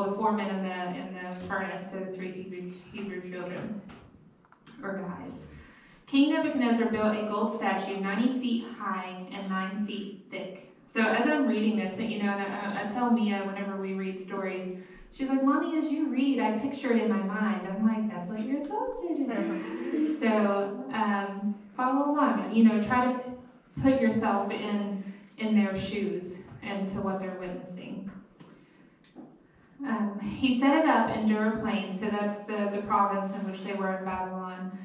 the 4 men in the furnace, so the 3 Hebrew children, or guys. King Nebuchadnezzar built a gold statue 90 feet high and 9 feet thick. So as I'm reading this, and I tell Mia whenever we read stories, she's like, Mommy, as you read, I picture it in my mind. I'm like, that's what you're supposed to do. So follow along. Try to put yourself in their shoes and to what they're witnessing. He set it up in Dura Plain, so that's the province in which they were in Babylon.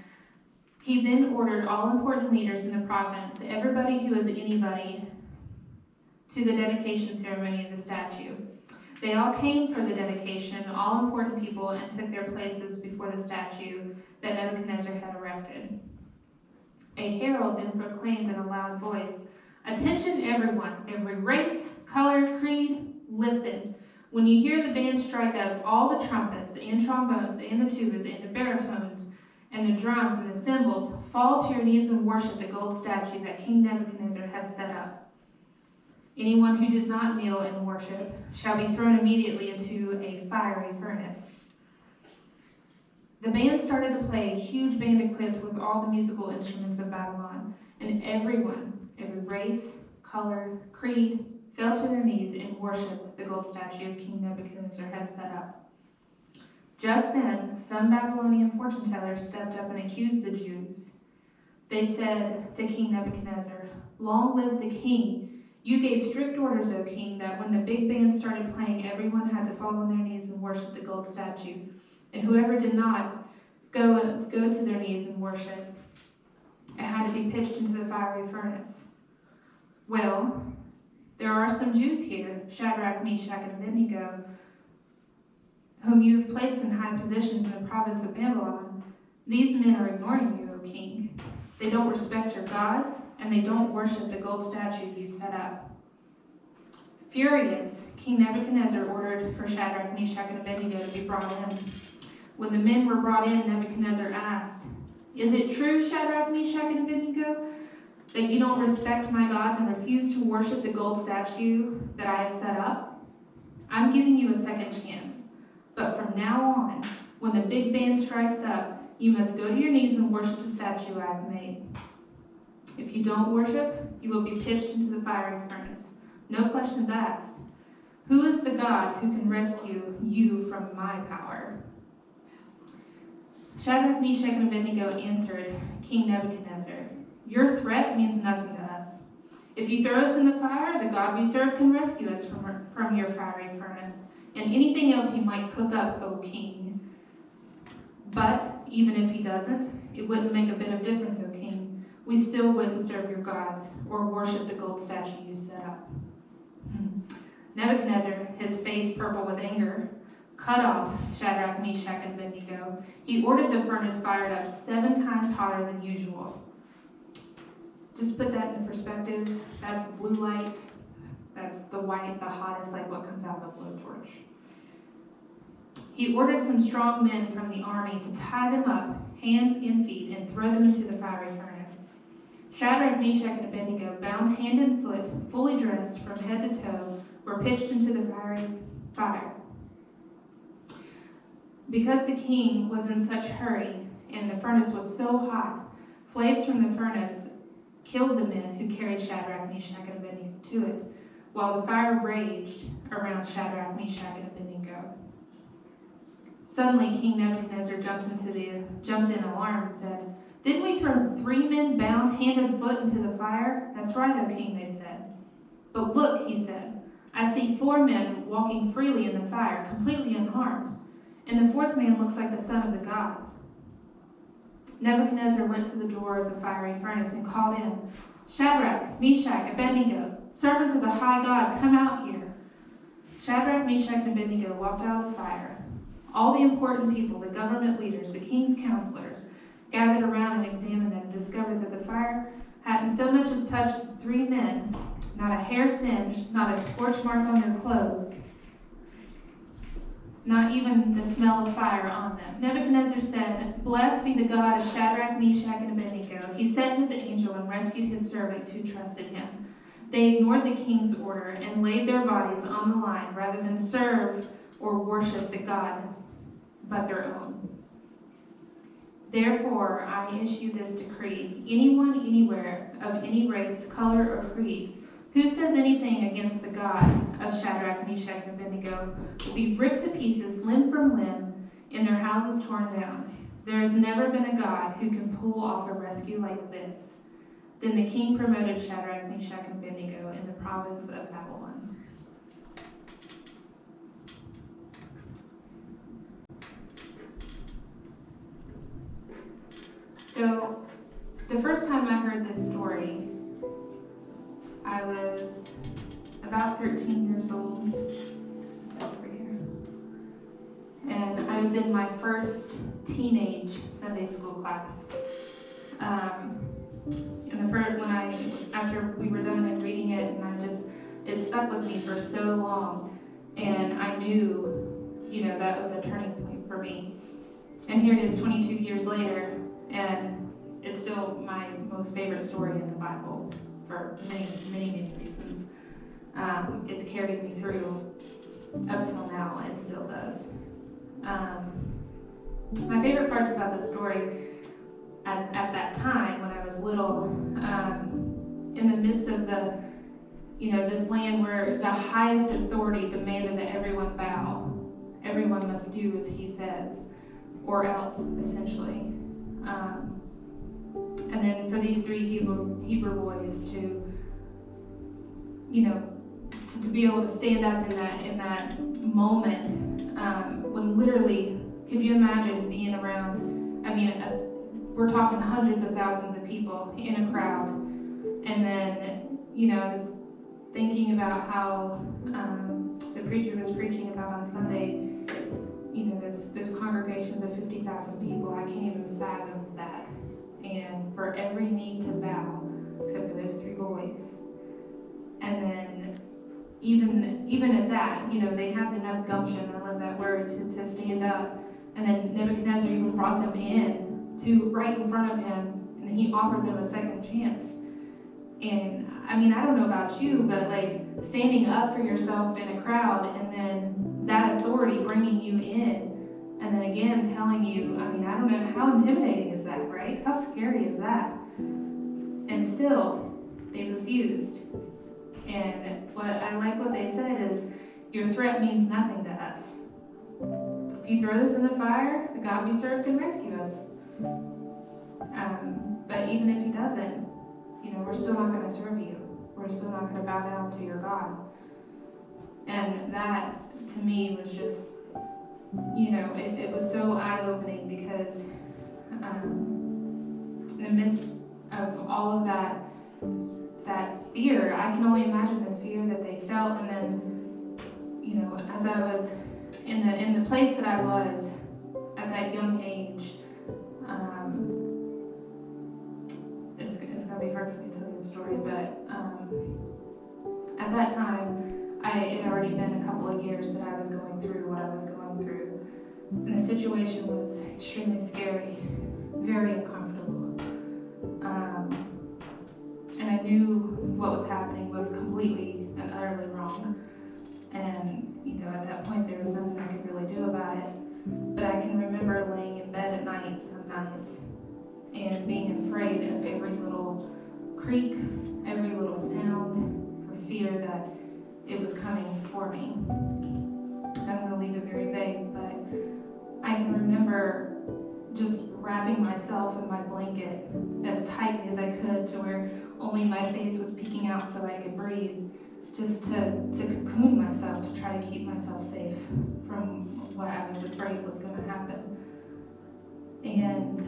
He then ordered all important leaders in the province, everybody who was anybody, to the dedication ceremony of the statue. They all came for the dedication, all important people, and took their places before the statue that Nebuchadnezzar had erected. A herald then proclaimed in a loud voice, "Attention everyone, every race, color, creed, listen. When you hear the band strike up, all the trumpets and trombones and the tubas and the baritones and the drums and the cymbals, fall to your knees and worship the gold statue that King Nebuchadnezzar has set up. Anyone who does not kneel and worship shall be thrown immediately into a fiery furnace." The band started to play, a huge band equipped with all the musical instruments of Babylon, and everyone, every race, color, creed, fell to their knees and worshipped the gold statue King Nebuchadnezzar had set up. Just then, some Babylonian fortune tellers stepped up and accused the Jews. They said to King Nebuchadnezzar, "Long live the king! You gave strict orders, O king, that when the big band started playing, everyone had to fall on their knees and worship the gold statue. And whoever did not go to their knees and worship, it had to be pitched into the fiery furnace. Well, there are some Jews here, Shadrach, Meshach, and Abednego, whom you have placed in high positions in the province of Babylon. These men are ignoring you, O king. They don't respect your gods, and they don't worship the gold statue you set up." Furious, King Nebuchadnezzar ordered for Shadrach, Meshach, and Abednego to be brought in. When the men were brought in, Nebuchadnezzar asked, "Is it true, Shadrach, Meshach, and Abednego, that you don't respect my gods and refuse to worship the gold statue that I have set up? I'm giving you a second chance. But from now on, when the big band strikes up, you must go to your knees and worship the statue I have made. If you don't worship, you will be pitched into the fiery furnace. No questions asked. Who is the God who can rescue you from my power?" Shadrach, Meshach, and Abednego answered King Nebuchadnezzar, "Your threat means nothing to us. If you throw us in the fire, the God we serve can rescue us from your fiery furnace, and anything else you might cook up, O king. But even if he doesn't, it wouldn't make a bit of difference, O king. We still wouldn't serve your gods or worship the gold statue you set up." Nebuchadnezzar, his face purple with anger, cut off Shadrach, Meshach, and Abednego. He ordered the furnace fired up 7 times hotter than usual. Just put that into perspective. That's blue light. That's the white, the hottest, like what comes out of a blowtorch. He ordered some strong men from the army to tie them up, hands and feet, and throw them into the fiery furnace. Shadrach, Meshach, and Abednego, bound hand and foot, fully dressed from head to toe, were pitched into the fiery fire. Because the king was in such hurry and the furnace was so hot, flames from the furnace killed the men who carried Shadrach, Meshach, and Abednego to it, while the fire raged around Shadrach, Meshach, and Abednego. Suddenly, King Nebuchadnezzar jumped in alarm and said, "Didn't we throw 3 men bound hand and foot into the fire?" "That's right, O king," they said. "But look," he said, "I see 4 men walking freely in the fire, completely unharmed, and the 4th man looks like the son of the gods." Nebuchadnezzar went to the door of the fiery furnace and called in, "Shadrach, Meshach, Abednego, servants of the high God, come out here." Shadrach, Meshach, and Abednego walked out of the fire. All the important people, the government leaders, the king's counselors, gathered around and examined them and discovered that the fire had hadn't so much as touched 3 men, not a hair singed, not a scorch mark on their clothes, not even the smell of fire on them. Nebuchadnezzar said, "Blessed be the God of Shadrach, Meshach, and Abednego. He sent his angel and rescued his servants who trusted him." They ignored the king's order and laid their bodies on the line rather than serve or worship the God but their own. Therefore, I issue this decree. Anyone, anywhere, of any race, color, or creed, who says anything against the God of Shadrach, Meshach, and Abednego will be ripped to pieces, limb from limb, and their houses torn down. There has never been a God who can pull off a rescue like this. Then the king promoted Shadrach, Meshach, and Abednego in the province of Babylon. So, the first time I heard this story, I was about 13 years old. Over here. And I was in my first teenage Sunday school class. After we were done and reading it, and it stuck with me for so long, and I knew, that was a turning point for me. And here it is 22 years later, and it's still my most favorite story in the Bible for many, many, many reasons. It's carried me through up till now, and still does. My favorite parts about the story at that time, when I was little, in the midst of this land where the highest authority demanded that everyone bow, everyone must do as he says, or else, essentially. And then for these 3 Hebrew boys to be able to stand up in that moment, when literally, could you imagine being around, we're talking hundreds of thousands of people in a crowd, and then, I was thinking about how the preacher was preaching about on Sunday, those congregations of 50,000 people. I can't even fathom that. And for every knee to bow, except for those 3 boys. And then even at that, they had enough gumption, I love that word, to stand up. And then Nebuchadnezzar even brought them in to right in front of him, and he offered them a second chance. And I don't know about you, but standing up for yourself in a crowd, and then that authority bringing you in, and then again telling you, I don't know, how intimidating is that, right? How scary is that? And still, they refused. And what they said is, your threat means nothing to us. If you throw this in the fire, the God we serve can rescue us. But even if he doesn't, we're still not going to serve you. We're still not going to bow down to your God. And that, to me, was just, it was so eye-opening, because in the midst of all of that fear, I can only imagine the fear that they felt. And then, as I was in the place that I was at that young age, it's going to be hard for me to tell you the story, but at that time, it had already been a couple of years that I was going through what I was going through. And the situation was extremely scary, very uncomfortable. And I knew what was happening was completely and utterly wrong. And, at that point, there was nothing I could really do about it. But I can remember laying in bed at night, some nights, and being afraid of every little creak, every little sound, for fear that it was coming for me. I'm going to leave it very vague, but I can remember just wrapping myself in my blanket as tightly as I could, to where only my face was peeking out so I could breathe, just to cocoon myself, to try to keep myself safe from what I was afraid was going to happen. And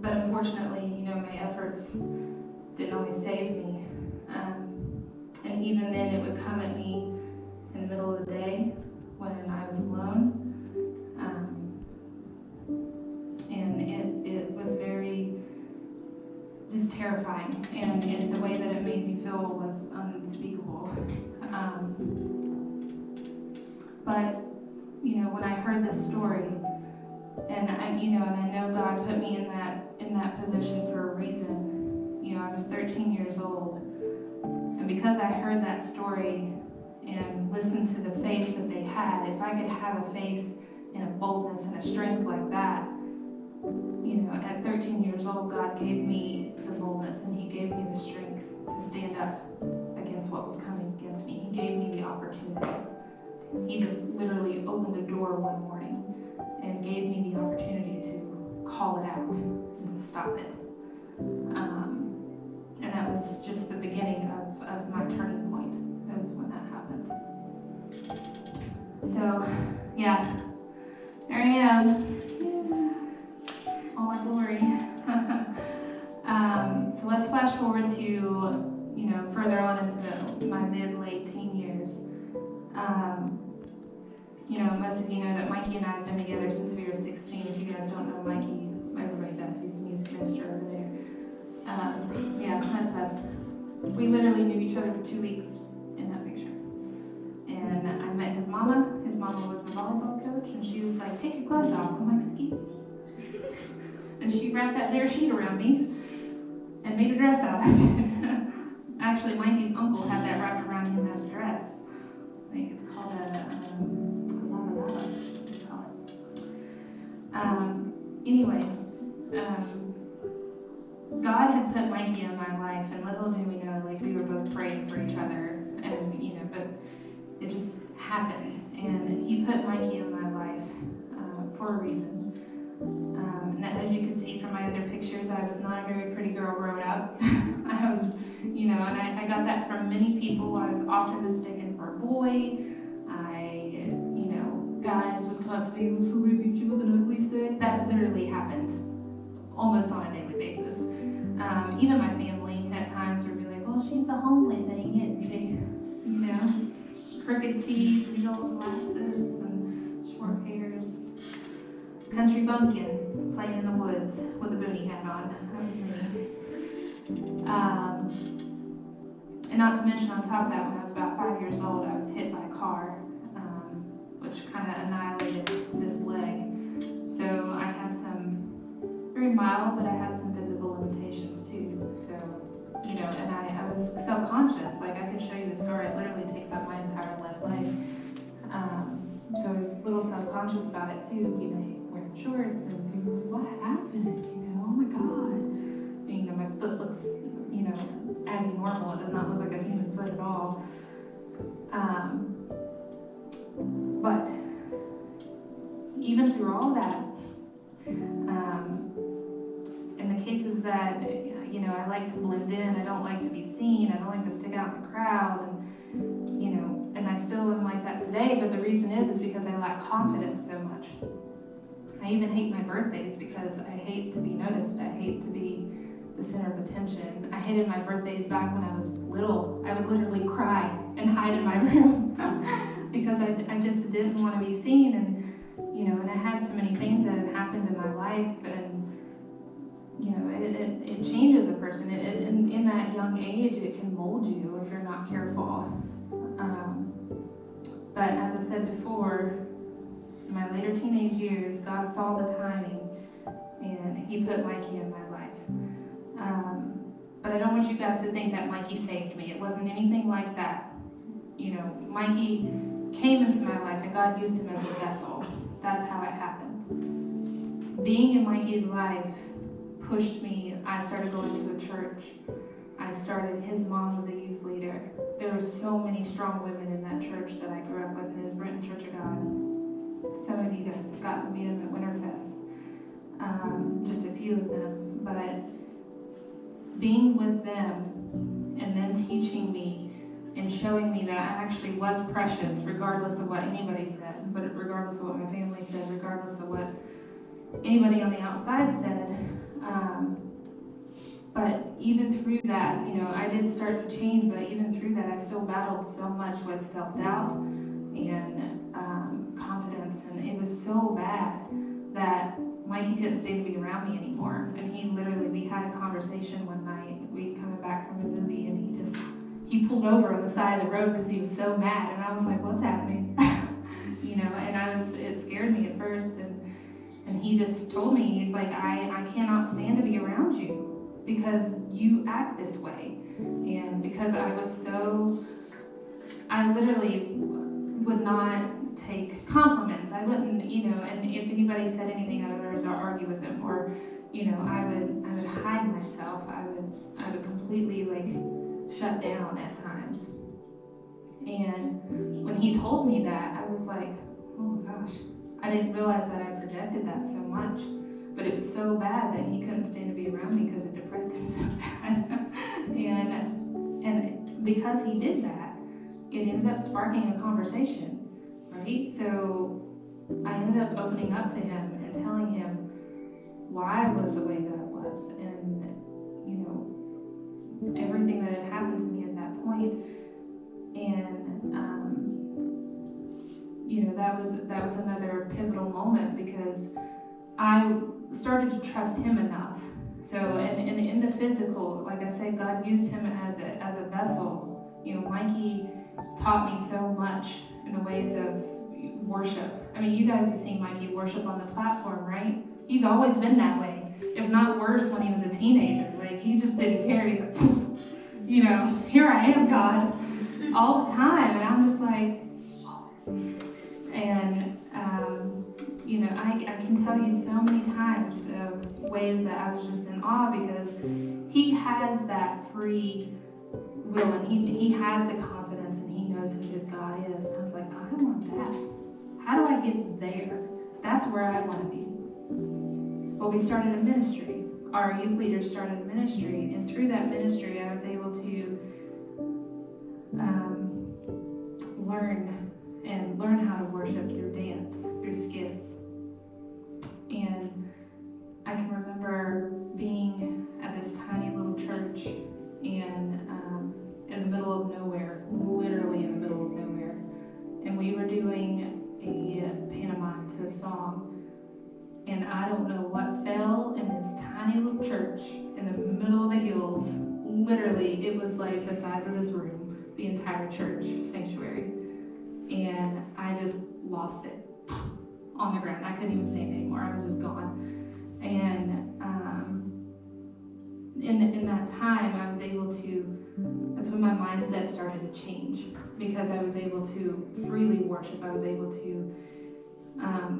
but unfortunately, my efforts didn't always save me. And even then, it would come at me in the middle of the day when I was alone. And it was very just terrifying. terrifying, and the way that it made me feel was unspeakable. But when I heard this story, and I know God put me in that position for a reason. I was 13 years old, and because I heard that story and listened to the faith that they had, if I could have a faith and a boldness and a strength like that, at 13 years old, God gave me the boldness and He gave me the strength to stand up against what was coming against me. He gave me the opportunity. He just literally opened a door one morning and gave me the opportunity to call it out and to stop it. And that was just the beginning of my turning point, is when that happened. So, yeah, there I am. All my glory. So let's flash forward to, further on into my mid-late teen years. Most of you know that Mikey and I have been together since we were 16. If you guys don't know Mikey, everybody does. He's the music minister over there. Yeah, that's us. We literally knew each other for 2 weeks in that picture. And I met his mama. His mama was my volleyball coach, and she was like, "Take your clothes off." I'm like, "Excuse me?" And she wrapped that there sheet around me and made a dress out of it. Actually, Mikey's uncle had that wrapped around him as a dress. I think it's called a lava, what do you call it? Anyway, God had put Mikey in my life, and little did we know, we were both praying for each other, and but it just happened, and He put Mikey in my life for a reason. And as you can see from my other pictures, I was not a very pretty girl growing up. I was, and I got that from many people. I was often mistaken for a boy. Guys would come up to me, "So maybe you with an ugly stick." That literally happened almost on a daily basis. Even my family at times would be like, "Well, she's a homely thing, isn't she?" Crooked teeth, big old glasses, and short hairs. Country bumpkin playing in the woods with a boonie hat on. That was me. And not to mention, on top of that, when I was about 5 years old, I was hit by a car, which kind of annihilated this leg. So I had some very mild, but I had some physical limitations too. So, and I was self-conscious. I could show you the scar. It literally takes up my entire left leg. So I was a little self-conscious about it too. Wearing shorts and people were like, "What happened? Oh my God." My foot looks, abnormal. It does not look like a human foot at all. But even through all that, in the cases that, I like to blend in, I don't like to be seen, I don't like to stick out in the crowd, and I still am like that today, but the reason is because I lack confidence so much. I even hate my birthdays because I hate to be noticed. I hate to be the center of attention. I hated my birthdays back when I was little. I would literally cry and hide in my room because I just didn't want to be seen, and I had so many things that had happened in my life, and it changes a person. In that young age, it can mold you if you're not careful. But as I said before, in my later teenage years, God saw the timing, and He put Mikey in my life. But I don't want you guys to think that Mikey saved me. It wasn't anything like that. Mikey came into my life, and God used him as a vessel. That's how it happened. Being in Mikey's life pushed me. I started going to a church. His mom was a youth leader. There were so many strong women in that church that I grew up with, in his Brenton Church of God. Some of you guys have gotten to meet him at Winterfest. Just a few of them. But being with them and then teaching me and showing me that I actually was precious, regardless of what anybody said, but regardless of what my family said, regardless of what anybody on the outside said. But even through that, I did start to change, but even through that, I still battled so much with self-doubt and confidence, and it was so bad that Mikey couldn't stand to be around me anymore. And we had a conversation one night. We coming back from a movie, and he pulled over on the side of the road because he was so mad. And I was like, what's happening? And it scared me at first. And he just told me, he's like, I cannot stand to be around you because you act this way. And because I literally would not take compliments. I wouldn't, and if anybody said anything, I would always argue with them, or, I would hide myself. I would completely shut down at times. And when he told me that, I was like, oh my gosh, I didn't realize that I projected that so much. But it was so bad that he couldn't stand to be around me because it depressed him so bad. and because he did that, it ended up sparking a conversation, right? So I ended up opening up to him and telling him why I was the way that I was, and everything that had happened to me at that point. And that was another pivotal moment because I started to trust him enough. So, and in the physical, like I said, God used him as a vessel. Mikey taught me so much in the ways of worship. I mean, you guys have seen Mikey worship on the platform, right? He's always been that way, if not worse when he was a teenager. He just didn't care. He's like, here I am, God, all the time. And I'm just like, and I can tell you so many times of ways that I was just in awe because he has that free will, and he has the confidence, and he knows who his God is. And I was like, I want that. How do I get there? That's where I want to be. Well, we started a ministry. Our youth leaders started a ministry, and through that ministry, I was able to learn how to worship through dance, through skits. And I can remember being at this tiny little church and in the middle of nowhere, literally in the middle of nowhere. And we were doing a pantomime to a song. And I don't know what fell in this tiny little church in the middle of the hills. Literally, it was like the size of this room, the entire church sanctuary. And I just lost it on the ground. I couldn't even stand anymore. I was just gone. And in that time, I was able to, that's when my mindset started to change, because I was able to freely worship. I was able to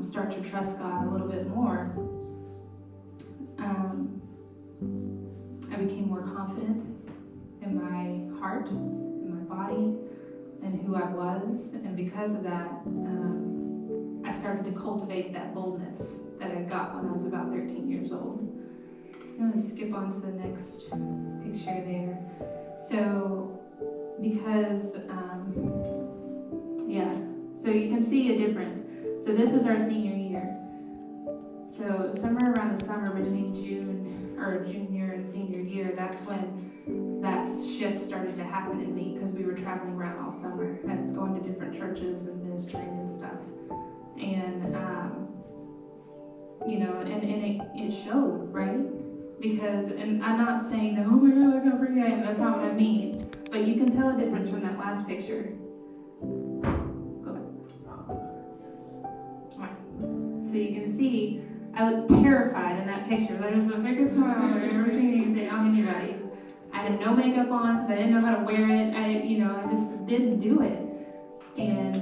start to trust God a little bit more. I became more confident in my heart, in my body, and who I was. And because of that, I started to cultivate that boldness that I got when I was about 13 years old. I'm going to skip on to the next picture there. So, because, so you can see a difference. So this is our senior year. So somewhere around the summer between junior and senior year, that's when that shift started to happen in me, because we were traveling around all summer and going to different churches and ministering and stuff. And, it showed, right? Because, and I'm not saying that, oh my God, I got pregnant. That's not what I mean. But you can tell a difference from that last picture. Go back. Alright. So you can see, I look terrified in that picture. There's the biggest smile I've ever seen anything on anybody. I had no makeup on because I didn't know how to wear it. I just didn't do it. And,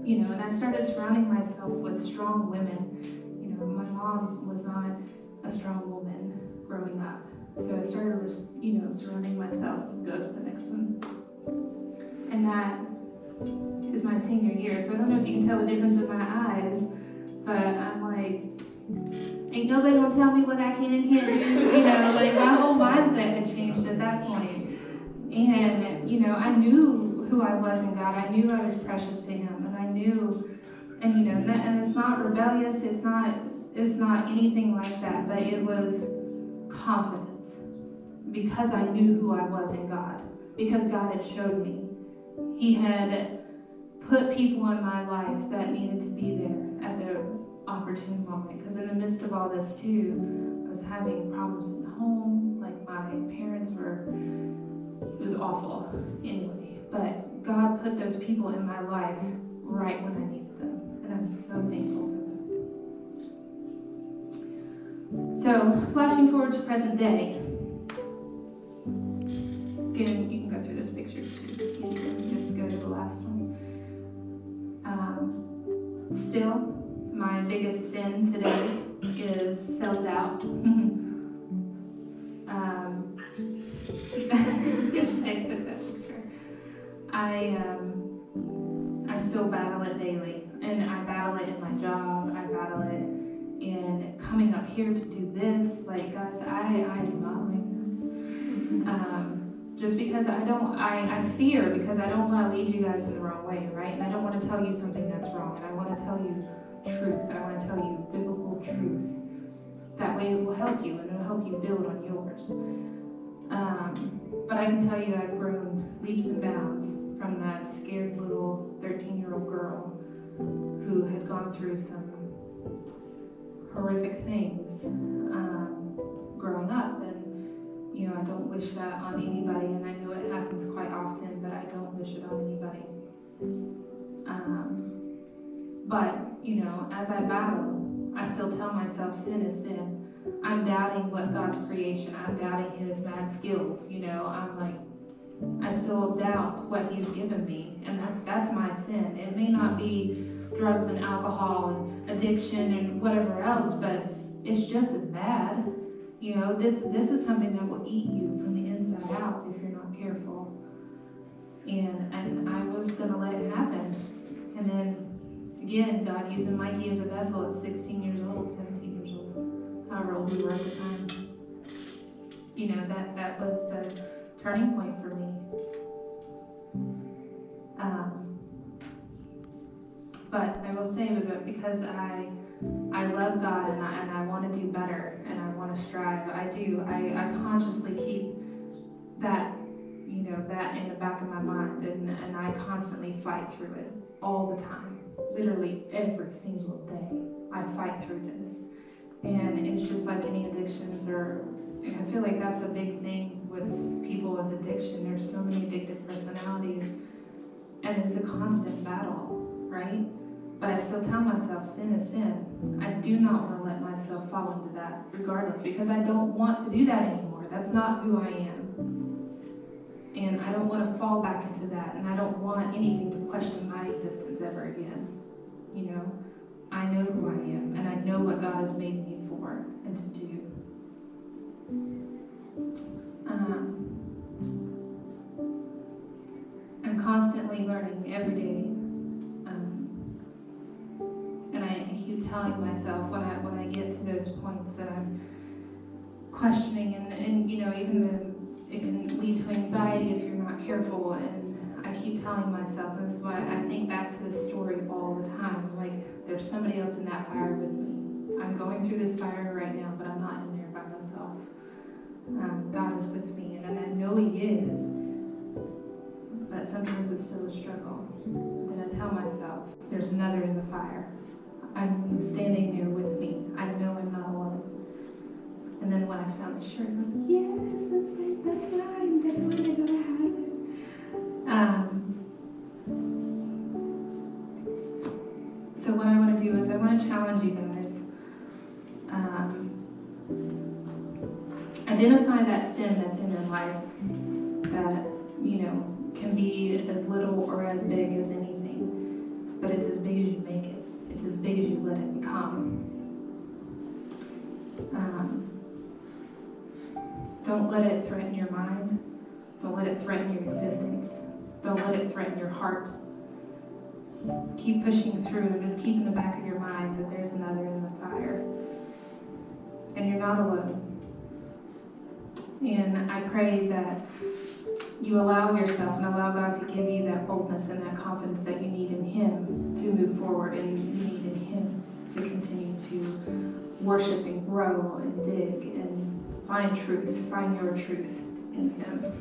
and I started surrounding myself with strong women. My mom was not a strong woman growing up. So I started, surrounding myself. Go to the next one. And that is my senior year. So I don't know if you can tell the difference in my eyes, but I'm like, ain't nobody gonna tell me what I can and can't do. My whole mindset had changed at that point. And, I knew who I was in God. I knew I was precious to Him. And I knew, and it's not rebellious. It's not anything like that, but it was confidence, because I knew who I was in God, because God had showed me. He had put people in my life that needed to be there at the opportune moment, because in the midst of all this too, I was having problems in the home. Like my parents were, it was awful anyway. But God put those people in my life right when I needed them, and I'm so thankful for them. So flashing forward to present day. Again, you can go through those pictures too. You can just go to the last one. Still, my biggest sin today is self-doubt. Guess I took that picture. I still battle it daily, and I battle it in my job. I battle it in coming up here to do this. Like, guys, I do not like that. Just because I fear, because I don't want to lead you guys in the wrong way, right? And I don't want to tell you something that's wrong, and I want to tell you truth. I want to tell you biblical truth. That way it will help you, and it'll help you build on yours. But I can tell you I've grown leaps and bounds from that scared little 13-year-old girl who had gone through some horrific things growing up. And you know, I don't wish that on anybody, and I know it happens quite often, but I don't wish it on anybody. But, you know, as I battle, I still tell myself sin is sin. I'm doubting what God's creation. I'm doubting his mad skills. You know, I'm like, I still doubt what he's given me, and that's my sin. It may not be drugs and alcohol and addiction and whatever else, but it's just as bad. You know, this is something that will eat you from the inside out if you're not careful. And I was going to let it happen. And then, again, God using Mikey as a vessel at 16 years old, 17 years old, however old we were at the time. You know, that was the turning point for me. But I will say that because I love God and I want to do better and I want to strive. I consciously keep that, you know, that in the back of my mind, and I constantly fight through it all the time. Literally every single day I fight through this. And it's just like any addictions, or I feel like that's a big thing with people as addiction. There's so many addictive personalities, and it's a constant battle, right? But I still tell myself sin is sin. I do not want to let myself fall into that regardless, because I don't want to do that anymore. That's not who I am. And I don't want to fall back into that, and I don't want anything to question my existence ever again. You know, I know who I am, and I know what God has made me for and to do. I'm constantly learning every day. And I keep telling myself when I get to those points that I'm questioning, and you know, even it can lead to anxiety if you're not careful. And I keep telling myself, and this is why I think back to this story all the time. Like, there's somebody else in that fire with me. I'm going through this fire right now, but I'm not in there by myself. God is with me, and I know he is. But sometimes it's still a struggle. Then I tell myself, there's another in the fire. I'm standing there with me. I know I'm not alone. And then when I found the shirt, I was like, yes, that's mine. That's mine. I gotta have it. So what I want to do is I want to challenge you guys. Identify that sin that's in your life that, you know, can be as little or as big as anything, but it's as big as you make it. It's as big as you let it become. Don't let it threaten your mind. Don't let it threaten your existence. Don't let it threaten your heart. Keep pushing through, and just keep in the back of your mind that there's another in the fire. And you're not alone. And I pray that you allow yourself and allow God to give you that boldness and that confidence that you need in him to move forward, and you need in him to continue to worship and grow and dig and find truth, find your truth in him.